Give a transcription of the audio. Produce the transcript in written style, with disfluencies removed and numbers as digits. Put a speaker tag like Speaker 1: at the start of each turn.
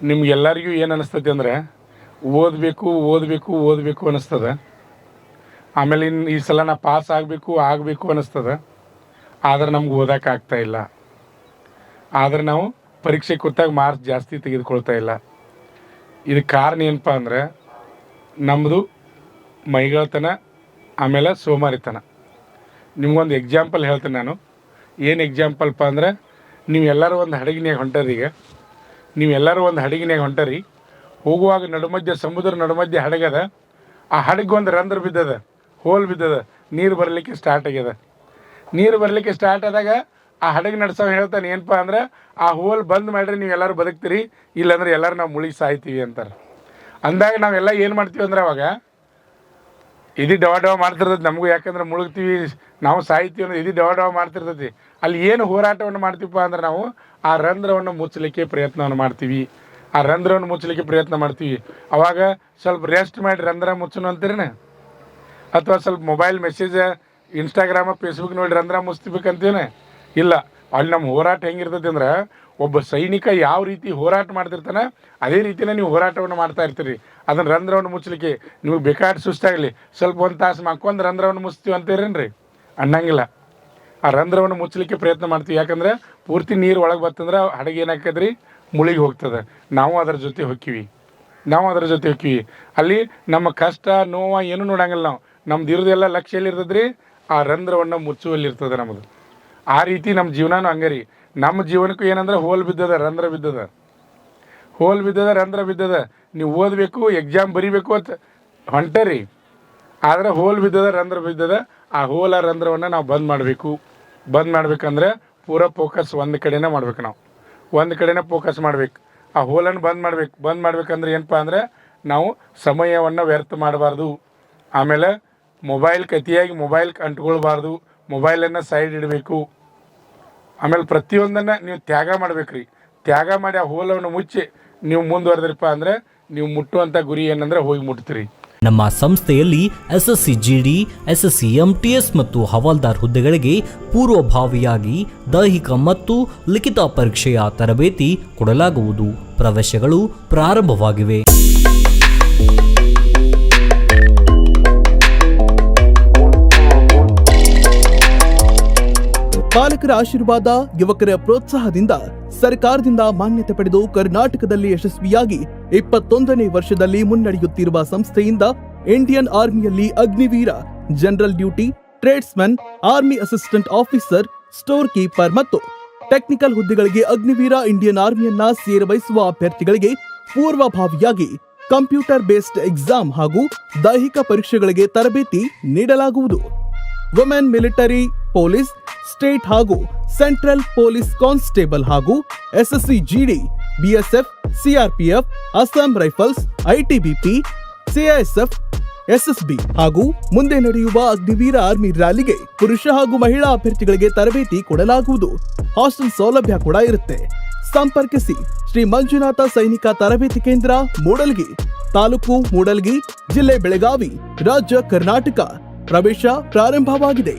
Speaker 1: ನಿಮ್ಗೆಲ್ಲರಿಗೂ ಏನು ಅನ್ನಿಸ್ತೈತಿ ಅಂದರೆ ಓದಬೇಕು ಓದಬೇಕು ಓದಬೇಕು ಅನ್ನಿಸ್ತದೆ. ಆಮೇಲೆ ಈ ಸಲ ನಾ ಪಾಸ್ ಆಗಬೇಕು ಅನ್ನಿಸ್ತದೆ. ಆದರೆ ನಮ್ಗೆ ಓದೋಕ್ಕಾಗ್ತಾ ಇಲ್ಲ. ಆದರೆ ನಾವು ಪರೀಕ್ಷೆ ಕೂತಾಗ ಮಾರ್ಕ್ಸ್ ಜಾಸ್ತಿ ತೆಗೆದುಕೊಳ್ತಾ ಇಲ್ಲ. ಇದಕ್ಕೆ ಕಾರಣ ಏನಪ್ಪ ಅಂದರೆ ನಮ್ಮದು ಮೈಗಳ್ತನ, ಆಮೇಲೆ ಸೋಮಾರಿತನ. ನಿಮ್ಗೊಂದು ಎಕ್ಸಾಂಪಲ್ ಹೇಳ್ತೀನಿ ನಾನು. ಏನು ಎಕ್ಸಾಂಪಲ್ಪ ಅಂದರೆ, ನೀವೆಲ್ಲರೂ ಒಂದು ಹಡಗಿನ್ಯಾಗ ಹೊಂಟರಿ. ಹೋಗುವಾಗ ಸಮುದ್ರ ನಡುಮಧ್ಯೆ ಹಡಗದ. ಆ ಹಡಗು ಒಂದು ರಂಧ್ರ ಬಿದ್ದದ, ಹೋಲ್ ಬಿದ್ದದ. ನೀರು ಬರಲಿಕ್ಕೆ ಸ್ಟಾರ್ಟ್ ಆಗ್ಯದ. ನೀರು ಬರಲಿಕ್ಕೆ ಸ್ಟಾರ್ಟ್ ಆದಾಗ ಆ ಹಡಗು ನಡ್ಸೋ ಹೇಳ್ತಾನೆ ಏನಪ್ಪ ಅಂದ್ರೆ, ಆ ಹೋಲ್ ಬಂದ್ ಮಾಡಿರಿ ನೀವೆಲ್ಲರೂ ಬದುಕ್ತೀರಿ, ಇಲ್ಲಾಂದ್ರೆ ಎಲ್ಲರೂ ನಾವು ಮುಳುಗಿ ಸಾಯ್ತೀವಿ ಅಂತಾರೆ. ಅಂದಾಗ ನಾವೆಲ್ಲ ಏನು ಮಾಡ್ತೀವಿ ಅಂದ್ರೆ ಅವಾಗ ಇದು ಡವ ಮಾಡ್ತಿರ್ತೈತಿ ನಮಗೂ. ಯಾಕಂದ್ರೆ ಮುಳುಗ್ತೀವಿ, ನಾವು ಸಾಯ್ತೀವಿ ಅಂದ್ರೆ ಇದು ಡವ ಮಾಡ್ತಿರ್ತೈತಿ. ಅಲ್ಲಿ ಏನು ಹೋರಾಟವನ್ನು ಮಾಡ್ತೀವಪ್ಪ ಅಂದ್ರೆ ನಾವು ಆ ರಂಧ್ರವನ್ನು ಮುಚ್ಚಲಿಕ್ಕೆ ಪ್ರಯತ್ನವನ್ನು ಮಾಡ್ತೀವಿ. ಅವಾಗ ಸ್ವಲ್ಪ ರೆಸ್ಟ್ ಮಾಡಿ ರಂಧ್ರ ಮುಚ್ಚನು ಅಂತೀರೇನ, ಅಥವಾ ಸ್ವಲ್ಪ ಮೊಬೈಲ್ ಮೆಸೇಜ್ ಇನ್ಸ್ಟಾಗ್ರಾಮ ಫೇಸ್ಬುಕ್ ನೋಡಿ ರಂಧ್ರ ಮುಚ್ತಿಬೇಕಂತೀನ? ಇಲ್ಲ. ಅಲ್ಲಿ ನಮ್ಮ ಹೋರಾಟ ಹೆಂಗಿರ್ತೈತಿ ಅಂದ್ರೆ, ಒಬ್ಬ ಸೈನಿಕ ಯಾವ ರೀತಿ ಹೋರಾಟ ಮಾಡ್ತಿರ್ತಾನೆ ಅದೇ ರೀತಿಯೇ ನೀವು ಹೋರಾಟವನ್ನು ಮಾಡ್ತಾ ಇರ್ತೀರಿ. ಅದನ್ನು ರಂಧ್ರವನ್ನು ಮುಚ್ಚಲಿಕ್ಕೆ ನಿಮಗೆ ಬೇಕಾದ ಸುಸ್ತಾಗಲಿ ಸ್ವಲ್ಪ ಒಂದು ತಾಸು ಮಕ್ಕೊಂದು ರಂಧ್ರವನ್ನು ಮುಚ್ತೀವಿ ಅಂತೀರೇನ್ರಿ? ಅನ್ನಂಗಿಲ್ಲ. ಆ ರಂಧ್ರವನ್ನು ಮುಚ್ಚಲಿಕ್ಕೆ ಪ್ರಯತ್ನ ಮಾಡ್ತೀವಿ. ಯಾಕಂದರೆ ಪೂರ್ತಿ ನೀರು ಒಳಗೆ ಬರ್ತಂದ್ರೆ ಹಡಗು ಏನಾಕದ್ರಿ, ಮುಳುಗಿ ಹೋಗ್ತದೆ. ನಾವು ಅದರ ಜೊತೆ ಹೊಕ್ಕಿವಿ. ಅಲ್ಲಿ ನಮ್ಮ ಕಷ್ಟ ನೋವು ಏನೂ ನೋಡಂಗಿಲ್ಲ. ನಾವು ನಮ್ದು ಇರೋದೆಲ್ಲ ಲಕ್ಷ್ಯ ಎಲ್ಲಿರ್ತದ್ರಿ, ಆ ರಂಧ್ರವನ್ನು ಮುಚ್ಚುವಲ್ಲಿರ್ತದೆ ನಮ್ಮದು. ಆ ರೀತಿ ನಮ್ಮ ಜೀವನನೂ ಹಂಗರಿ. ನಮ್ಮ ಜೀವನಕ್ಕೂ ಏನಂದ್ರೆ ಹೋಲ್ ಬಿದ್ದದ, ರಂಧ್ರ ಬಿದ್ದದ. ನೀವು ಓದಬೇಕು, ಎಕ್ಸಾಮ್ ಬರೀಬೇಕು ಅಂತ ಹೊಂಟರಿ, ಆದರೆ ಹೋಲ್ ಬಿದ್ದದ, ರಂಧ್ರ ಬಿದ್ದದ. ಆ ರಂಧ್ರವನ್ನು ನಾವು ಬಂದ್ ಮಾಡ್ಬೇಕಂದ್ರೆ ಪೂರಾ ಫೋಕಸ್ ಒಂದು ಕಡೆನೇ ಮಾಡ್ಬೇಕು. ನಾವು ಒಂದು ಕಡೆನೇ ಫೋಕಸ್ ಮಾಡ್ಬೇಕು. ಆ ಹೋಲನ್ನು ಬಂದ್ ಮಾಡ್ಬೇಕಂದ್ರೆ ಏನಪ್ಪ ಅಂದರೆ, ನಾವು ಸಮಯವನ್ನು ವ್ಯರ್ಥ ಮಾಡಬಾರ್ದು. ಆಮೇಲೆ ಅತಿಯಾಗಿ ಅಂಟ್ಕೊಳ್ಬಾರ್ದು. ಮೊಬೈಲನ್ನು ಸೈಡ್ ಇಡಬೇಕು. ಆಮೇಲೆ ಪ್ರತಿಯೊಂದನ್ನು ನೀವು ತ್ಯಾಗ ಮಾಡಿ ಆ ಹೋಲವನ್ನು ಮುಚ್ಚಿ ನೀವು ಮುಂದುವರೆದ್ರಪ್ಪ ಅಂದರೆ ನೀವು ಮುಟ್ಟುವಂಥ ಗುರಿ ಏನಂದ್ರೆ ಹೋಗಿ ಮುಟ್ತೀರಿ.
Speaker 2: ನಮ್ಮ ಸಂಸ್ಥೆಯಲ್ಲಿ SSC GD, SSC MTS ಮತ್ತು ಹವಾಲ್ದಾರ್ ಹುದ್ದೆಗಳಿಗೆ ಪೂರ್ವಭಾವಿಯಾಗಿ ದೈಹಿಕ ಮತ್ತು ಲಿಖಿತ ಪರೀಕ್ಷೆಯ ತರಬೇತಿ ಕೊಡಲಾಗುವುದು. ಪ್ರವೇಶಗಳು ಪ್ರಾರಂಭವಾಗಿವೆ.
Speaker 3: ಪಾಲಕರ ಆಶೀರ್ವಾದ, ಯುವಕರ ಪ್ರೋತ್ಸಾಹದಿಂದ ಸರ್ಕಾರದಿಂದ ಮಾನ್ಯತೆ ಪಡೆದು ಕರ್ನಾಟಕದಲ್ಲಿ ಯಶಸ್ವಿಯಾಗಿ 21ನೇ ವರ್ಷದಲ್ಲಿ ಮುನ್ನಡೆಯುತ್ತಿರುವ ಸಂಸ್ಥೆಯಿಂದ ಇಂಡಿಯನ್ ಆರ್ಮಿಯಲ್ಲಿ Agniveer, general duty, tradesman, army assistant officer, store keeper ಮತ್ತು ಟೆಕ್ನಿಕಲ್ ಹುದ್ದೆಗಳಿಗೆ ಅಗ್ನಿವೀರ ಇಂಡಿಯನ್ ಆರ್ಮಿಯನ್ನ ಸೇರಬಯಸುವ ಅಭ್ಯರ್ಥಿಗಳಿಗೆ ಪೂರ್ವಭಾವಿಯಾಗಿ ಕಂಪ್ಯೂಟರ್ ಬೇಸ್ಡ್ ಎಕ್ಸಾಮ್ ಹಾಗೂ ದೈಹಿಕ ಪರೀಕ್ಷೆಗಳಿಗೆ ತರಬೇತಿ ನೀಡಲಾಗುವುದು. ವುಮೆನ್ ಮಿಲಿಟರಿ, ಪೊಲೀಸ್, ಸ್ಟೇಟ್ ಹಾಗೂ ಸೆಂಟ್ರಲ್ ಪೊಲೀಸ್ ಕಾನ್ಸ್ಟೇಬಲ್ ಹಾಗೂ SSC GD, BSF, CRPF, Assam rifles, ITBP, CISF, SSB ಹಾಗೂ ಮುಂದೆ ನಡೆಯುವ ಅಗ್ನಿವೀರ ಆರ್ಮಿ ರ್ಯಾಲಿಗೆ ಪುರುಷ ಹಾಗೂ ಮಹಿಳಾ ಅಭ್ಯರ್ಥಿಗಳಿಗೆ ತರಬೇತಿ ಕೊಡಲಾಗುವುದು. ಹಾಸ್ಟೆಲ್ ಸೌಲಭ್ಯ ಕೂಡ ಇರುತ್ತೆ. ಸಂಪರ್ಕಿಸಿ ಶ್ರೀ ಮಂಜುನಾಥ ಸೈನಿಕ ತರಬೇತಿ ಕೇಂದ್ರ, ಮೂಡಲ್ಗಿ, ತಾಲೂಕು ಮೂಡಲ್ಗಿ, ಜಿಲ್ಲೆ ಬೆಳಗಾವಿ, ರಾಜ್ಯ ಕರ್ನಾಟಕ. ಪ್ರವೇಶ ಪ್ರಾರಂಭವಾಗಿದೆ.